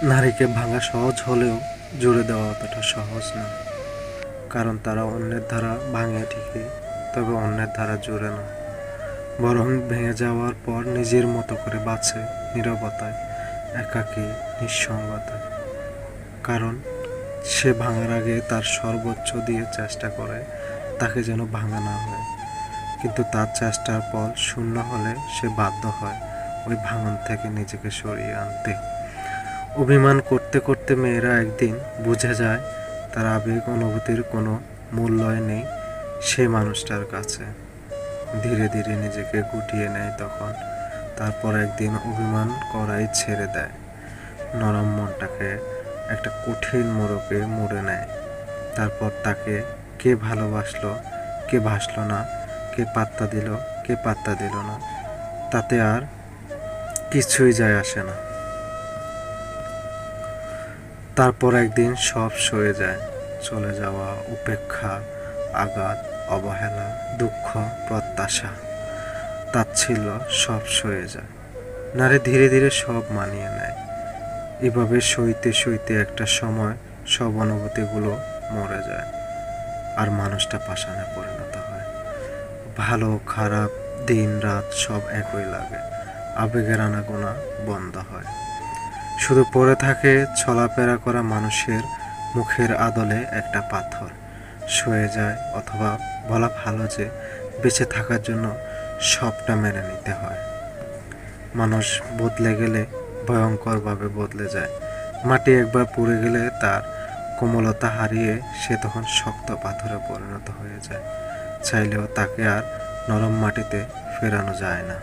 নারীকে ভাঙা সহজ হলেও জুড়ে দেওয়া অতটা সহজ না। কারণ তারা অন্যের ধারা ভাঙে ঠিকই, তবে অন্যের ধারা জুড়ে না, বরং ভেঙে যাওয়ার পর নিজের মতো করে বাঁচে নীরবতায়, একাকী, নিঃসঙ্গতায়। কারণ সে ভাঙার আগে তার সর্বোচ্চ দিয়ে চেষ্টা করে তাকে যেন ভাঙা না হয়। কিন্তু তার চেষ্টার ফল শূন্য হলে সে বাধ্য হয় ওই ভাঙন থেকে নিজেকে সরিয়ে আনতে। অভিমান করতে করতে মেয়েরা একদিন বুঝে যায় তার আবেগ অনুভূতির কোনো মূল্যই নেই সে মানুষটার কাছে। ধীরে ধীরে নিজেকে গুটিয়ে নেয় তখন। তারপর একদিন অভিমান করাই ছেড়ে দেয়, নরম মনটাকে একটা কঠিন মোড়কে মুড়ে নেয়। তারপর তাকে কে ভালোবাসলো, কে ভাসলো না, কে পাত্তা দিল, কে পাত্তা দিল না, তাতে আর কিছুই যায় আসে না। তারপর একদিন সব সয়ে যায়, চলে যাওয়া, উপেক্ষা, আঘাত, অবহেলা, দুঃখ, প্রত্যাশা, তাচ্ছিল্য সব সয়ে যায়। নারী ধীরে ধীরে সব মানিয়ে নেয়। এভাবে সইতে সইতে একটা সময় সব অনুভূতিগুলো মরে যায়, আর মানুষটা পাষাণে পরিণত হয়। ভালো খারাপ, দিন রাত সব একই লাগে, আবেগের আনাগোনা বন্ধ হয়। শুধু পড়ে থাকে চলাফেরা করা মানুষের মুখের আদলে একটা পাথর। সয়ে যায়, অথবা বলা ভালো যে বেঁচে থাকার জন্য সবটা মেনে নিতে হয়। মানুষ বদলে গেলে ভয়ঙ্করভাবে বদলে যায়। মাটি একবার পুড়ে গেলে তার কোমলতা হারিয়ে সে তখন শক্ত পাথরে পরিণত হয়ে যায়। চাইলেও তাকে আর নরম মাটিতে ফেরানো যায় না।